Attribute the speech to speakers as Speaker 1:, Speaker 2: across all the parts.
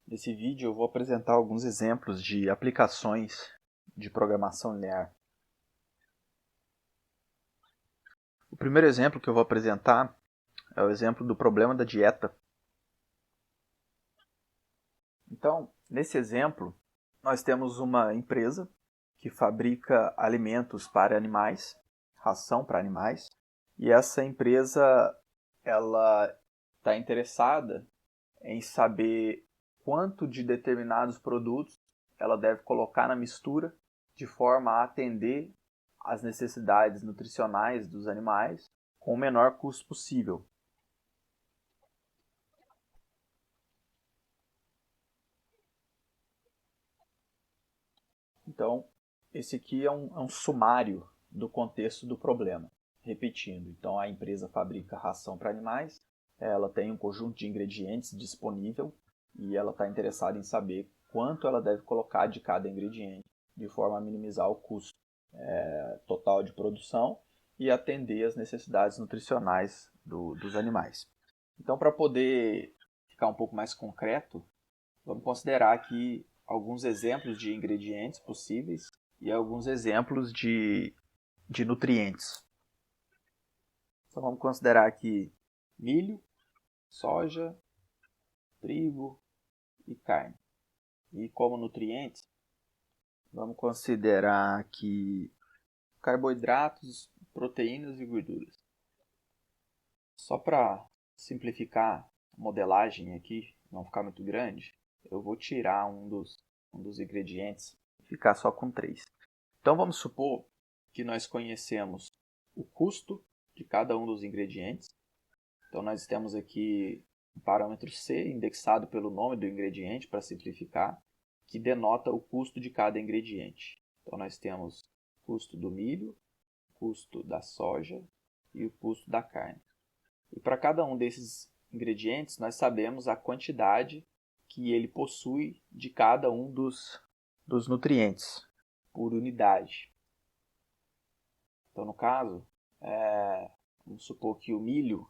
Speaker 1: Nesse vídeo eu vou apresentar alguns exemplos de aplicações de programação linear. O primeiro exemplo que eu vou apresentar é o exemplo do problema da dieta. Então, nesse exemplo, nós temos uma empresa que fabrica alimentos para animais, ração para animais, e essa empresa ela está interessada em saber quanto de determinados produtos ela deve colocar na mistura de forma a atender às necessidades nutricionais dos animais com o menor custo possível. Então, esse aqui é um sumário do contexto do problema. Repetindo, então a empresa fabrica ração para animais, ela tem um conjunto de ingredientes disponível e ela está interessada em saber quanto ela deve colocar de cada ingrediente, de forma a minimizar o custo total de produção e atender às necessidades nutricionais dos animais. Então, para poder ficar um pouco mais concreto, vamos considerar aqui alguns exemplos de ingredientes possíveis e alguns exemplos de nutrientes. Então vamos considerar aqui milho, soja, trigo e carne. E como nutrientes, vamos considerar aqui carboidratos, proteínas e gorduras. Só para simplificar a modelagem aqui, não ficar muito grande, eu vou tirar um dos ingredientes e ficar só com 3. Então vamos supor que nós conhecemos o custo de cada um dos ingredientes. Então nós temos aqui um parâmetro C indexado pelo nome do ingrediente para simplificar, que denota o custo de cada ingrediente. Então nós temos o custo do milho, o custo da soja e o custo da carne. E para cada um desses ingredientes nós sabemos a quantidade que ele possui de cada um dos nutrientes por unidade. Então, no caso, vamos supor que o milho,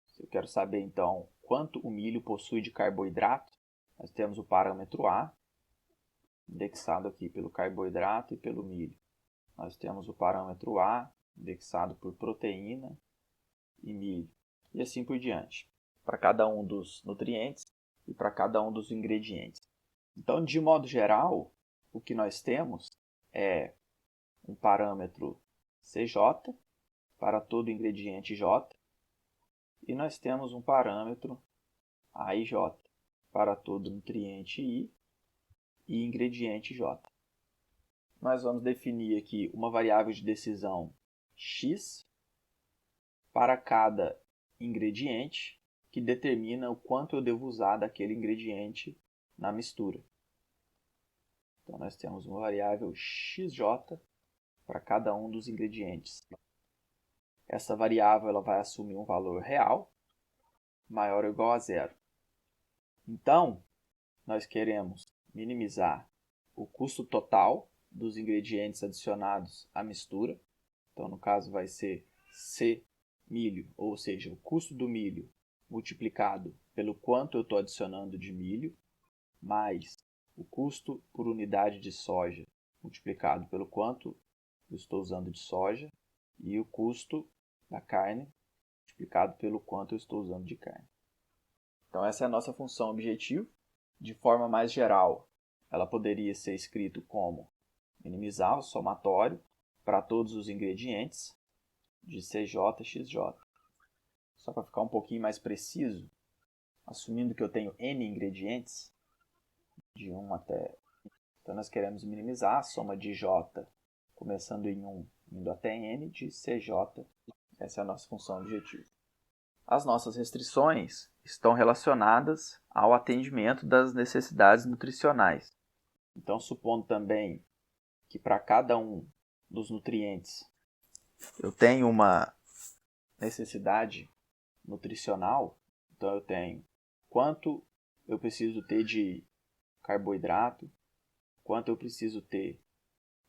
Speaker 1: se eu quero saber então quanto o milho possui de carboidrato, nós temos o parâmetro A, indexado aqui pelo carboidrato e pelo milho. Nós temos o parâmetro A, indexado por proteína e milho, e assim por diante, para cada um dos nutrientes e para cada um dos ingredientes. Então, de modo geral, o que nós temos é um parâmetro CJ para todo ingrediente J e nós temos um parâmetro AIJ para todo nutriente I e ingrediente J. Nós vamos definir aqui uma variável de decisão X para cada ingrediente que determina o quanto eu devo usar daquele ingrediente na mistura. Então nós temos uma variável XJ para cada um dos ingredientes. Essa variável ela vai assumir um valor real maior ou igual a 0. Então, nós queremos minimizar o custo total dos ingredientes adicionados à mistura. Então, no caso, vai ser C milho, ou seja, o custo do milho multiplicado pelo quanto eu estou adicionando de milho, mais o custo por unidade de soja multiplicado pelo quanto eu estou usando de soja, e o custo da carne multiplicado pelo quanto eu estou usando de carne. Então essa é a nossa função objetivo. De forma mais geral, ela poderia ser escrito como minimizar o somatório para todos os ingredientes de CJ, XJ. Só para ficar um pouquinho mais preciso, assumindo que eu tenho N ingredientes, de 1 até... Então nós queremos minimizar a soma de J, começando em 1, indo até N, de CJ. Essa é a nossa função objetivo. As nossas restrições estão relacionadas ao atendimento das necessidades nutricionais. Então, supondo também que para cada um dos nutrientes eu tenho uma necessidade nutricional, então eu tenho quanto eu preciso ter de carboidrato, quanto eu preciso ter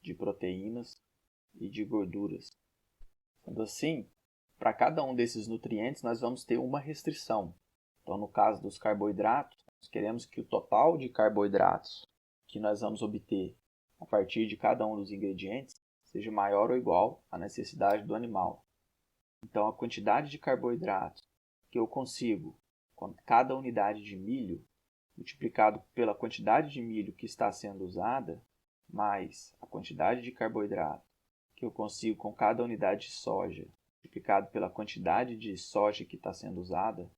Speaker 1: de proteínas e de gorduras. Sendo assim, para cada um desses nutrientes nós vamos ter uma restrição. Então, no caso dos carboidratos, queremos que o total de carboidratos que nós vamos obter a partir de cada um dos ingredientes seja maior ou igual à necessidade do animal. Então, a quantidade de carboidratos que eu consigo com cada unidade de milho, multiplicado pela quantidade de milho que está sendo usada, mais a quantidade de carboidrato que eu consigo com cada unidade de soja, multiplicado pela quantidade de soja que está sendo usada,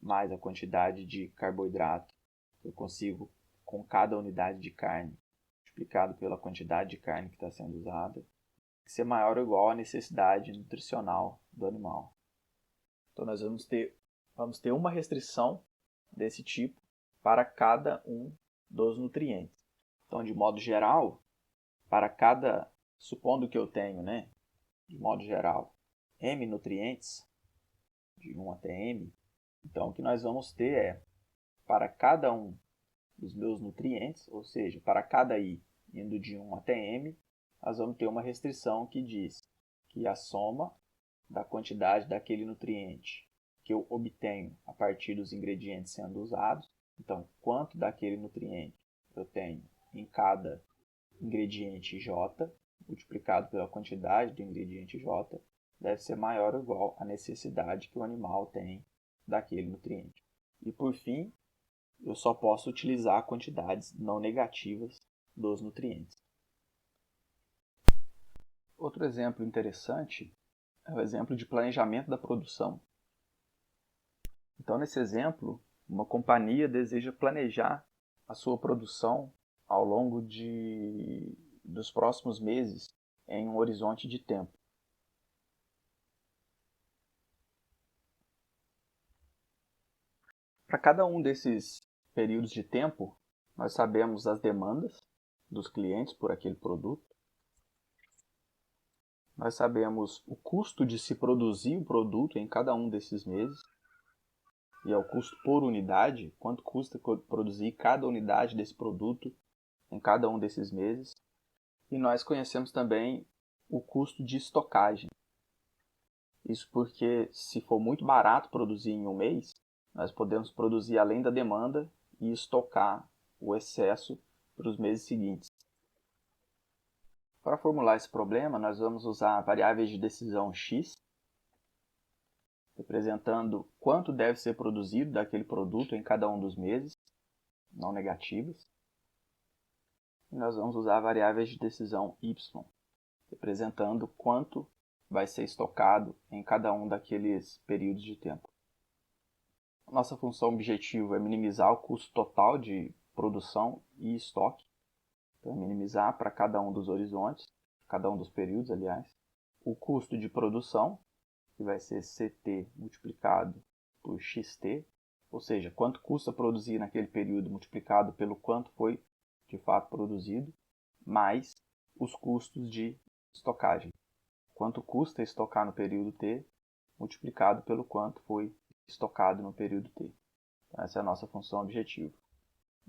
Speaker 1: mais a quantidade de carboidrato que eu consigo com cada unidade de carne, multiplicado pela quantidade de carne que está sendo usada, que ser maior ou igual à necessidade nutricional do animal. Então nós vamos ter uma restrição desse tipo para cada um dos nutrientes. Então, de modo geral, para cada, supondo que eu tenho, de modo geral, M nutrientes, de 1 até M, então o que nós vamos ter é, para cada um dos meus nutrientes, ou seja, para cada I indo de 1 até M, nós vamos ter uma restrição que diz que a soma da quantidade daquele nutriente que eu obtenho a partir dos ingredientes sendo usados, então, quanto daquele nutriente eu tenho em cada ingrediente J, multiplicado pela quantidade do ingrediente J, deve ser maior ou igual à necessidade que o animal tem daquele nutriente. E, por fim, eu só posso utilizar quantidades não negativas dos nutrientes. Outro exemplo interessante é o exemplo de planejamento da produção. Então, nesse exemplo, uma companhia deseja planejar a sua produção ao longo dos próximos meses em um horizonte de tempo. Para cada um desses períodos de tempo, nós sabemos as demandas dos clientes por aquele produto. Nós sabemos o custo de se produzir o produto em cada um desses meses. E é o custo por unidade, quanto custa produzir cada unidade desse produto em cada um desses meses. E nós conhecemos também o custo de estocagem. Isso porque, se for muito barato produzir em um mês, nós podemos produzir além da demanda e estocar o excesso para os meses seguintes. Para formular esse problema, nós vamos usar variáveis de decisão x, representando quanto deve ser produzido daquele produto em cada um dos meses, não negativas. E nós vamos usar variáveis de decisão y, representando quanto vai ser estocado em cada um daqueles períodos de tempo. Nossa função objetivo é minimizar o custo total de produção e estoque. Então, minimizar para cada um dos horizontes, cada um dos períodos, aliás, o custo de produção, que vai ser CT multiplicado por XT, ou seja, quanto custa produzir naquele período multiplicado pelo quanto foi de fato produzido, mais os custos de estocagem. Quanto custa estocar no período T, multiplicado pelo quanto foi estocado no período T. Então, essa é a nossa função objetivo.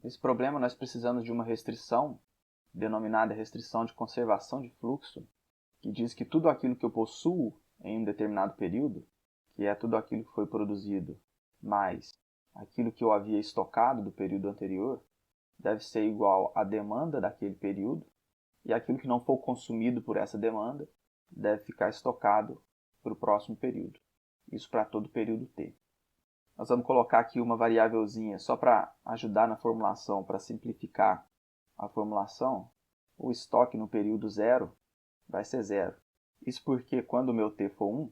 Speaker 1: Nesse problema, nós precisamos de uma restrição, denominada restrição de conservação de fluxo, que diz que tudo aquilo que eu possuo em um determinado período, que é tudo aquilo que foi produzido, mais aquilo que eu havia estocado do período anterior, deve ser igual à demanda daquele período, e aquilo que não for consumido por essa demanda deve ficar estocado para o próximo período. Isso para todo o período T. Nós vamos colocar aqui uma variávelzinha só para ajudar na formulação, para simplificar a formulação. O estoque no período 0 vai ser 0. Isso porque quando o meu T for 1,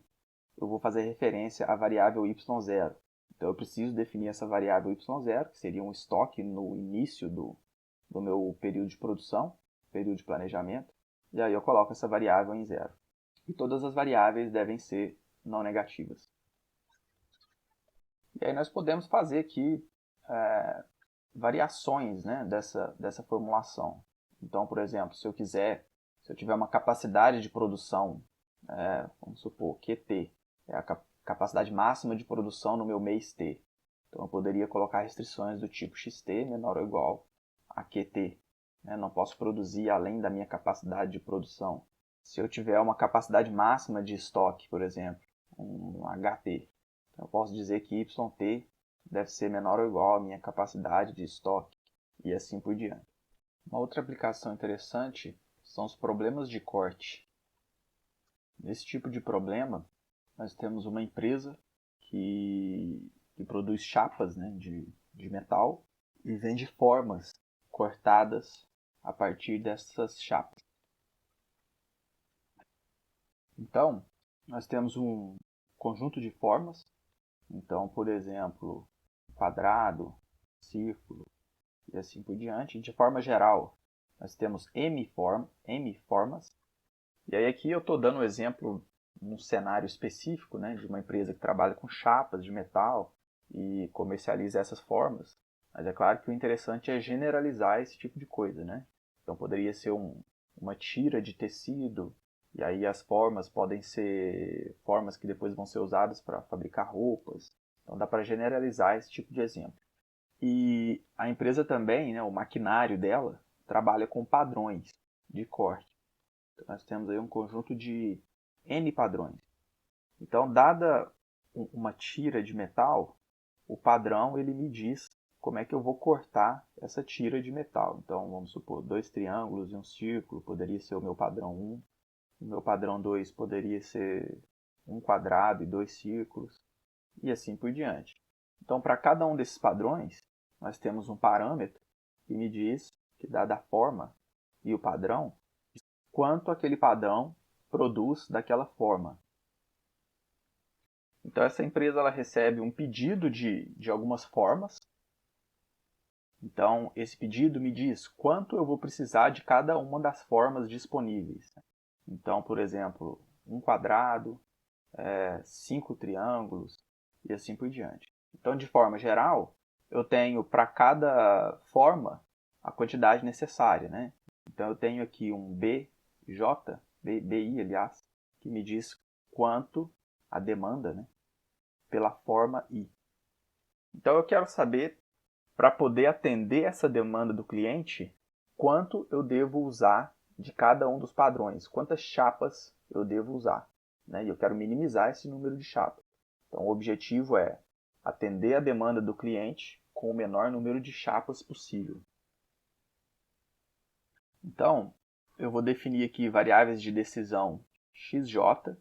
Speaker 1: eu vou fazer referência à variável y0. Então eu preciso definir essa variável y0, que seria um estoque no início do meu período de produção, período de planejamento, e aí eu coloco essa variável em 0. E todas as variáveis devem ser não negativas. E aí nós podemos fazer aqui variações, dessa formulação. Então, por exemplo, se eu tiver uma capacidade de produção, vamos supor, QT, é a capacidade máxima de produção no meu mês T. Então, eu poderia colocar restrições do tipo XT menor ou igual a QT. Não posso produzir além da minha capacidade de produção. Se eu tiver uma capacidade máxima de estoque, por exemplo, um HT, então eu posso dizer que YT deve ser menor ou igual à minha capacidade de estoque, e assim por diante. Uma outra aplicação interessante são os problemas de corte. Nesse tipo de problema, nós temos uma empresa que produz chapas, né, de metal e vende formas cortadas a partir dessas chapas. Então, nós temos um conjunto de formas. Então, por exemplo, quadrado, círculo e assim por diante. De forma geral, nós temos M formas. E aí aqui eu estou dando um exemplo num cenário específico, né, de uma empresa que trabalha com chapas de metal e comercializa essas formas. Mas é claro que o interessante é generalizar esse tipo de coisa, né? Então poderia ser uma tira de tecido, e aí as formas podem ser formas que depois vão ser usadas para fabricar roupas. Então dá para generalizar esse tipo de exemplo. E a empresa também, né, o maquinário dela, trabalha com padrões de corte. Então, nós temos aí um conjunto de N padrões. Então, dada uma tira de metal, o padrão ele me diz como é que eu vou cortar essa tira de metal. Então, vamos supor, 2 triângulos e um círculo poderia ser o meu padrão 1. O meu padrão 2 poderia ser um quadrado e 2 círculos, e assim por diante. Então, para cada um desses padrões, nós temos um parâmetro que me diz que, dada a forma e o padrão, quanto aquele padrão produz daquela forma. Então, essa empresa ela recebe um pedido de algumas formas. Então, esse pedido me diz quanto eu vou precisar de cada uma das formas disponíveis. Então, por exemplo, um quadrado, 5 triângulos e assim por diante. Então, de forma geral, eu tenho para cada forma a quantidade necessária, né? Então, eu tenho aqui um BI, aliás, que me diz quanto a demanda, né, pela forma I. Então, eu quero saber, para poder atender essa demanda do cliente, quanto eu devo usar de cada um dos padrões, quantas chapas eu devo usar, né? E eu quero minimizar esse número de chapas. Então, o objetivo é atender a demanda do cliente com o menor número de chapas possível. Então, eu vou definir aqui variáveis de decisão XJ,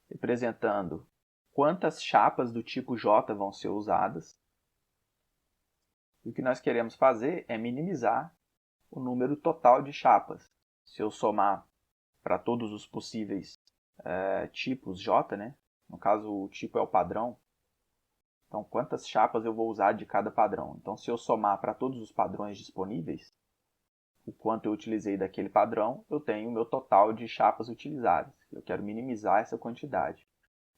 Speaker 1: representando quantas chapas do tipo J vão ser usadas. E o que nós queremos fazer é minimizar o número total de chapas. Se eu somar para todos os possíveis tipos J, né? No caso, o tipo é o padrão. Então, quantas chapas eu vou usar de cada padrão? Então, se eu somar para todos os padrões disponíveis, o quanto eu utilizei daquele padrão, eu tenho o meu total de chapas utilizadas. Eu quero minimizar essa quantidade.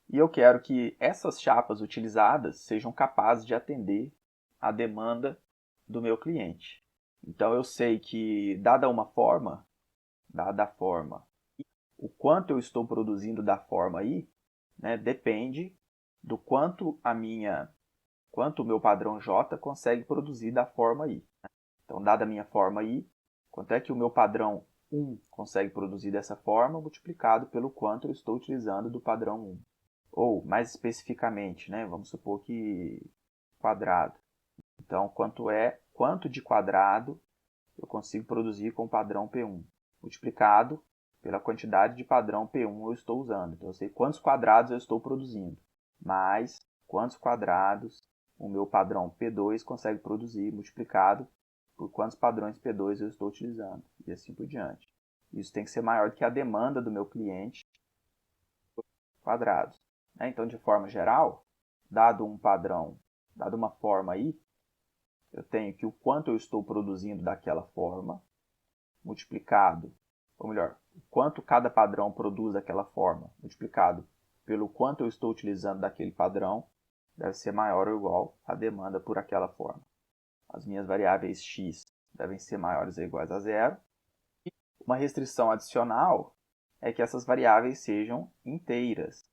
Speaker 1: E eu quero que essas chapas utilizadas sejam capazes de atender a demanda do meu cliente. Então eu sei que, dada a forma, o quanto eu estou produzindo da forma I, né, depende do quanto o meu padrão J consegue produzir da forma I. Então, dada a minha forma I, quanto é que o meu padrão 1 consegue produzir dessa forma, multiplicado pelo quanto eu estou utilizando do padrão 1. Ou, mais especificamente, né, vamos supor que quadrado. Então, quanto de quadrado eu consigo produzir com o padrão P1, multiplicado pela quantidade de padrão P1 eu estou usando. Então, eu sei quantos quadrados eu estou produzindo, mais quantos quadrados o meu padrão P2 consegue produzir, multiplicado por quantos padrões P2 eu estou utilizando, e assim por diante. Isso tem que ser maior do que a demanda do meu cliente quadrados. Então, de forma geral, dado um padrão, dado uma forma aí, eu tenho que o quanto eu estou produzindo daquela forma, multiplicado, ou melhor, o quanto cada padrão produz daquela forma, multiplicado pelo quanto eu estou utilizando daquele padrão, deve ser maior ou igual à demanda por aquela forma. As minhas variáveis x devem ser maiores ou iguais a zero. E uma restrição adicional é que essas variáveis sejam inteiras.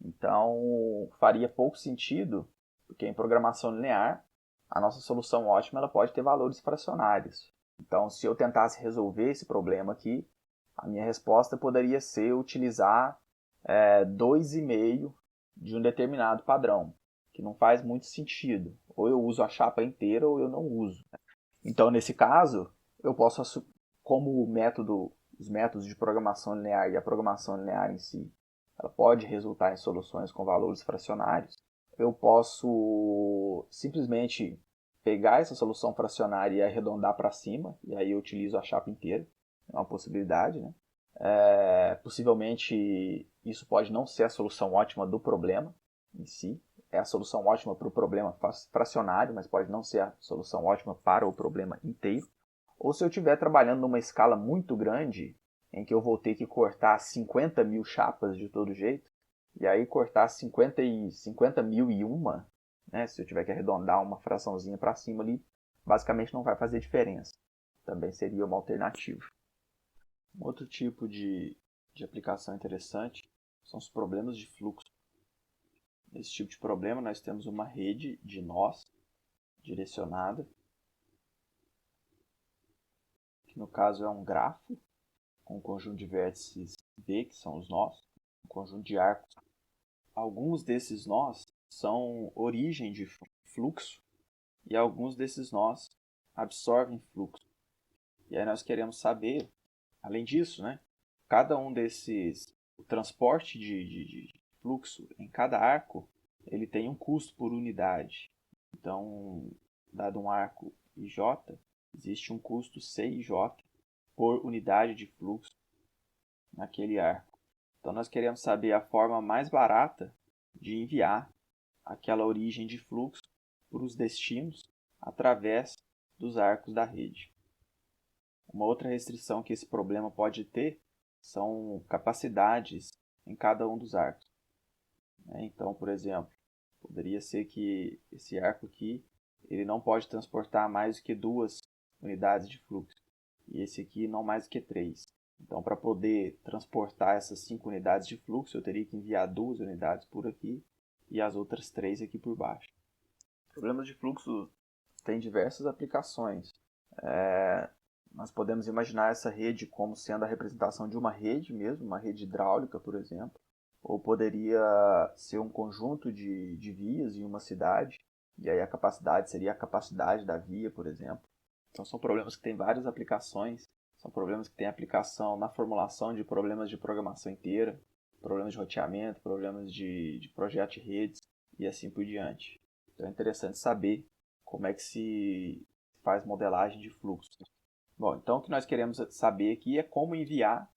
Speaker 1: Então, faria pouco sentido, porque em programação linear, a nossa solução ótima ela pode ter valores fracionários. Então, se eu tentasse resolver esse problema aqui, a minha resposta poderia ser utilizar 2,5 de um determinado padrão, que não faz muito sentido. Ou eu uso a chapa inteira ou eu não uso. Então, nesse caso, eu posso, como os métodos de programação linear e a programação linear em si, ela pode resultar em soluções com valores fracionários, eu posso simplesmente pegar essa solução fracionária e arredondar para cima, e aí eu utilizo a chapa inteira, é uma possibilidade, né? Possivelmente isso pode não ser a solução ótima do problema em si, é a solução ótima para o problema fracionário, mas pode não ser a solução ótima para o problema inteiro. Ou se eu estiver trabalhando numa escala muito grande, em que eu vou ter que cortar 50 mil chapas de todo jeito, e aí cortar 50 mil e uma, né, se eu tiver que arredondar uma fraçãozinha para cima ali, basicamente não vai fazer diferença. Também seria uma alternativa. Um outro tipo de aplicação interessante são os problemas de fluxo. Nesse tipo de problema, nós temos uma rede de nós direcionada, que no caso é um grafo, com um conjunto de vértices V, que são os nós, um conjunto de arcos. Alguns desses nós são origem de fluxo, e alguns desses nós absorvem fluxo. E aí nós queremos saber, além disso, né, cada um desses, o transporte de fluxo em cada arco, ele tem um custo por unidade. Então, dado um arco IJ, existe um custo CIJ por unidade de fluxo naquele arco. Então, nós queremos saber a forma mais barata de enviar aquela origem de fluxo para os destinos através dos arcos da rede. Uma outra restrição que esse problema pode ter são capacidades em cada um dos arcos. Então, por exemplo, poderia ser que esse arco aqui ele não pode transportar mais do que 2 unidades de fluxo, e esse aqui não mais do que 3. Então, para poder transportar essas 5 unidades de fluxo, eu teria que enviar 2 unidades por aqui e as outras 3 aqui por baixo. Problemas de fluxo têm diversas aplicações. Nós podemos imaginar essa rede como sendo a representação de uma rede mesmo, uma rede hidráulica, por exemplo. Ou poderia ser um conjunto de vias em uma cidade, e aí a capacidade seria a capacidade da via, por exemplo. Então são problemas que têm várias aplicações, são problemas que têm aplicação na formulação de problemas de programação inteira, problemas de roteamento, problemas de projeto de redes e assim por diante. Então é interessante saber como é que se faz modelagem de fluxo. Bom, então o que nós queremos saber aqui é como enviar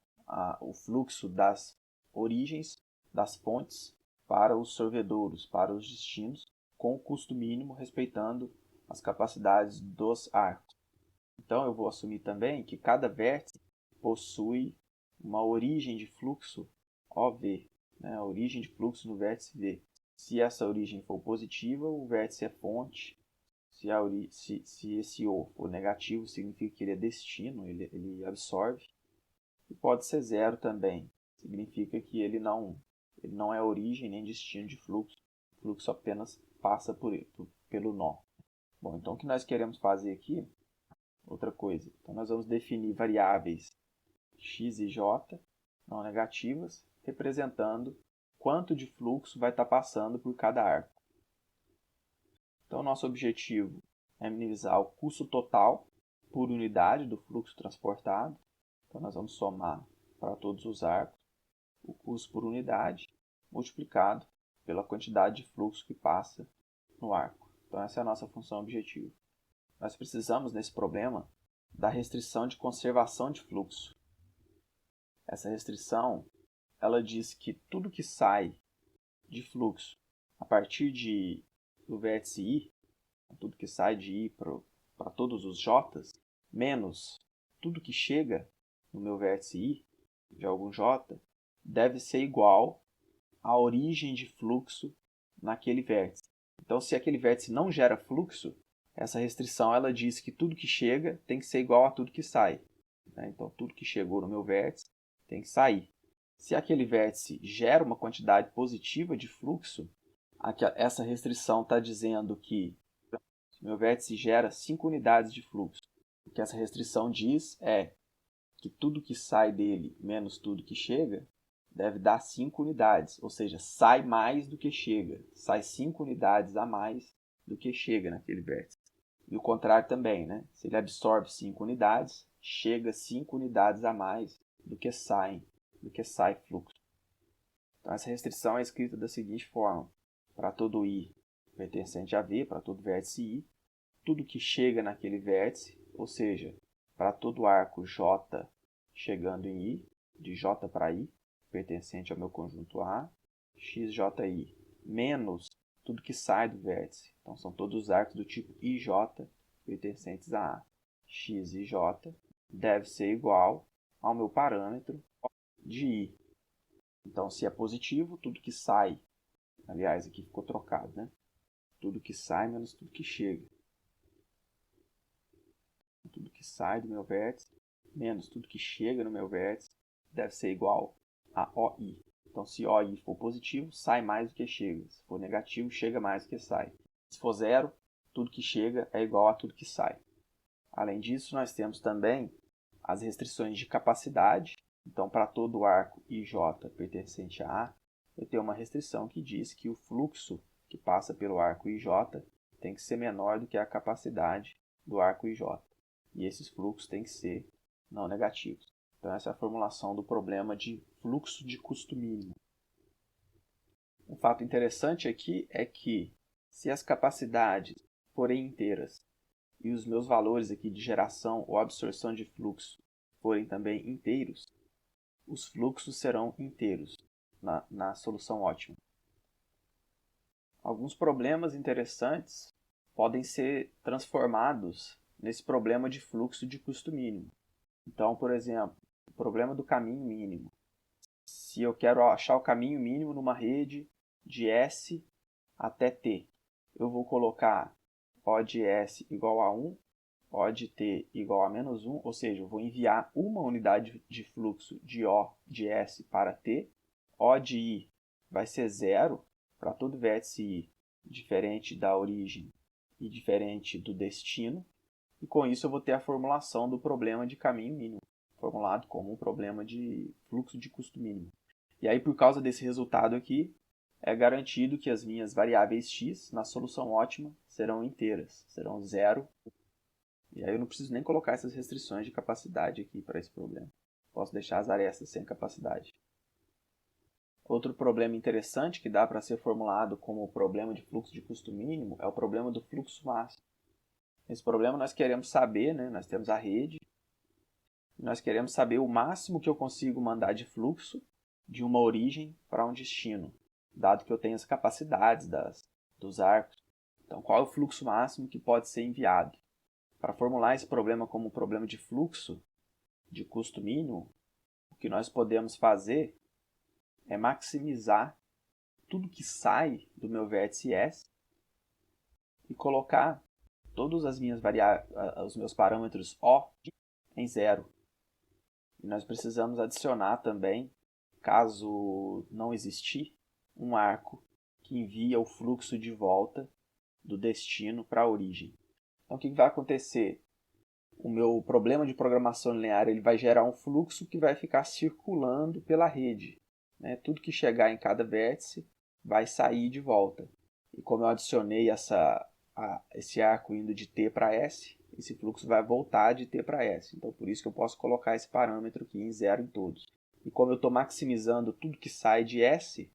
Speaker 1: o fluxo das origens das fontes para os servidouros, para os destinos, com o custo mínimo, respeitando as capacidades dos arcos. Então eu vou assumir também que cada vértice possui uma origem de fluxo OV, né? A origem de fluxo no vértice V. Se essa origem for positiva, o vértice é fonte. Se esse O for negativo, significa que ele é destino, ele absorve. E pode ser zero também, significa que ele não é origem nem destino de fluxo. O fluxo apenas passa pelo nó. Bom, então o que nós queremos fazer aqui, outra coisa. Então nós vamos definir variáveis x e j não negativas, representando quanto de fluxo vai estar passando por cada arco. Então, nosso objetivo é minimizar o custo total por unidade do fluxo transportado. Então, nós vamos somar para todos os arcos o custo por unidade multiplicado pela quantidade de fluxo que passa no arco. Então, essa é a nossa função objetivo. Nós precisamos, nesse problema, da restrição de conservação de fluxo. Essa restrição ela diz que tudo que sai de fluxo a partir do vértice I, tudo que sai de I para todos os J's, menos tudo que chega no meu vértice I, de algum J, deve ser igual à origem de fluxo naquele vértice. Então, se aquele vértice não gera fluxo, essa restrição ela diz que tudo que chega tem que ser igual a tudo que sai. Então, tudo que chegou no meu vértice tem que sair. Se aquele vértice gera uma quantidade positiva de fluxo, essa restrição está dizendo que se meu vértice gera 5 unidades de fluxo, o que essa restrição diz é que tudo que sai dele menos tudo que chega deve dar 5 unidades, ou seja, sai mais do que chega. Sai 5 unidades a mais do que chega naquele vértice. E o contrário também, né? Se ele absorve 5 unidades, chega 5 unidades a mais do que sai fluxo. Então, essa restrição é escrita da seguinte forma. Para todo I pertencente a V, para todo vértice I, tudo que chega naquele vértice, ou seja, para todo arco J chegando em I, de J para I, pertencente ao meu conjunto A, XJI, menos tudo que sai do vértice. Então, são todos os arcos do tipo IJ pertencentes a A. XIJ deve ser igual ao meu parâmetro de I. Então, se é positivo, tudo que sai, aliás, aqui ficou trocado, né? Tudo que sai menos tudo que chega. Tudo que sai do meu vértice menos tudo que chega no meu vértice deve ser igual a OI. Então, se OI for positivo, sai mais do que chega. Se for negativo, chega mais do que sai. Se for zero, tudo que chega é igual a tudo que sai. Além disso, nós temos também as restrições de capacidade. Então, para todo arco IJ pertencente a A, eu tenho uma restrição que diz que o fluxo que passa pelo arco IJ tem que ser menor do que a capacidade do arco IJ. E esses fluxos têm que ser não negativos. Então, essa é a formulação do problema de fluxo de custo mínimo. Um fato interessante aqui é que, se as capacidades forem inteiras e os meus valores aqui de geração ou absorção de fluxo forem também inteiros, os fluxos serão inteiros na solução ótima. Alguns problemas interessantes podem ser transformados nesse problema de fluxo de custo mínimo. Então, por exemplo, o problema do caminho mínimo. Se eu quero achar o caminho mínimo numa rede de S até T, eu vou colocar O de S igual a 1, O de T igual a menos 1, ou seja, eu vou enviar uma unidade de fluxo de O de S para T. O de I vai ser 0 para todo vértice I, diferente da origem e diferente do destino. E com isso eu vou ter a formulação do problema de caminho mínimo, formulado como um problema de fluxo de custo mínimo. E aí, por causa desse resultado aqui, é garantido que as minhas variáveis x na solução ótima serão inteiras, serão 0. E aí eu não preciso nem colocar essas restrições de capacidade aqui para esse problema. Posso deixar as arestas sem capacidade. Outro problema interessante que dá para ser formulado como problema de fluxo de custo mínimo é o problema do fluxo máximo. Nesse problema nós queremos saber, né, nós temos a rede, nós queremos saber o máximo que eu consigo mandar de fluxo de uma origem para um destino, dado que eu tenho as capacidades dos arcos. Então, qual é o fluxo máximo que pode ser enviado? Para formular esse problema como um problema de fluxo de custo mínimo, o que nós podemos fazer é maximizar tudo que sai do meu vértice S e colocar todos as minhas os meus parâmetros O em 0. E nós precisamos adicionar também, caso não existir, um arco que envia o fluxo de volta do destino para a origem. Então, o que vai acontecer? O meu problema de programação linear ele vai gerar um fluxo que vai ficar circulando pela rede. Né? Tudo que chegar em cada vértice vai sair de volta. E como eu adicionei esse arco indo de T para S, esse fluxo vai voltar de T para S. Então, por isso que eu posso colocar esse parâmetro aqui em 0 em todos. E como eu estou maximizando tudo que sai de S,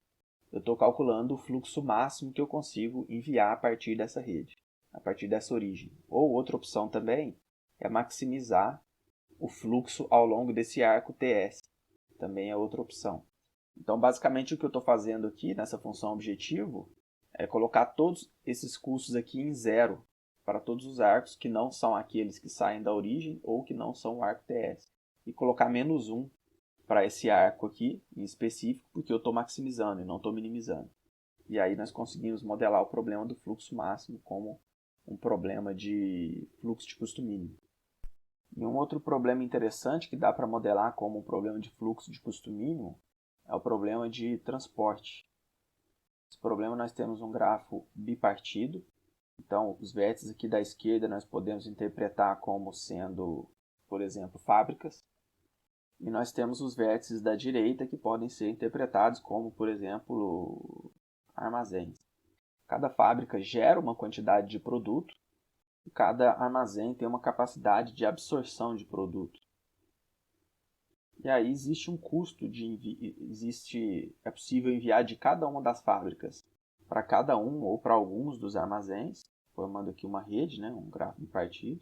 Speaker 1: eu estou calculando o fluxo máximo que eu consigo enviar a partir dessa rede, a partir dessa origem. Ou outra opção também é maximizar o fluxo ao longo desse arco TS. Também é outra opção. Então, basicamente, o que eu estou fazendo aqui nessa função objetivo é colocar todos esses custos aqui em 0 para todos os arcos que não são aqueles que saem da origem ou que não são o arco TS. E colocar menos 1 para esse arco aqui, em específico, porque eu estou maximizando e não estou minimizando. E aí nós conseguimos modelar o problema do fluxo máximo como um problema de fluxo de custo mínimo. E um outro problema interessante que dá para modelar como um problema de fluxo de custo mínimo é o problema de transporte. Esse problema nós temos um grafo bipartido. Então, os vértices aqui da esquerda nós podemos interpretar como sendo, por exemplo, fábricas.
Speaker 2: E nós temos os vértices da direita que podem ser interpretados como, por exemplo, armazéns. Cada fábrica gera uma quantidade de produto e cada armazém tem uma capacidade de absorção de produto. E aí existe um custo é possível enviar de cada uma das fábricas para cada um ou para alguns dos armazéns, formando aqui uma rede, né, um gráfico bipartido.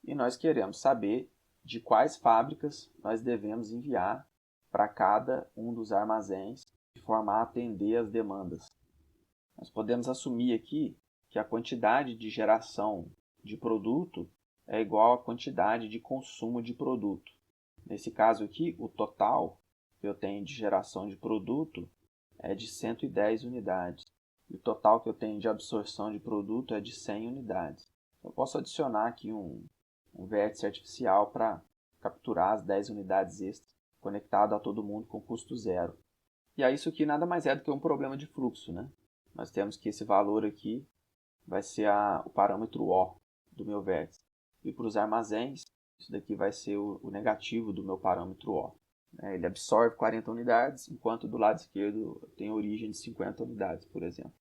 Speaker 2: E nós queremos saber de quais fábricas nós devemos enviar para cada um dos armazéns, de forma a atender as demandas. Nós podemos assumir aqui que a quantidade de geração de produto é igual à quantidade de consumo de produto. Nesse caso aqui, o total que eu tenho de geração de produto é de 110 unidades. E o total que eu tenho de absorção de produto é de 100 unidades. Eu posso adicionar aqui um vértice artificial para capturar as 10 unidades extras, conectado a todo mundo com custo zero. E aí isso aqui nada mais é do que um problema de fluxo, né? Nós temos que esse valor aqui vai ser o parâmetro O do meu vértice. E para os armazéns, isso daqui vai ser o negativo do meu parâmetro O. Ele absorve 40 unidades, enquanto do lado esquerdo tem origem de 50 unidades, por exemplo.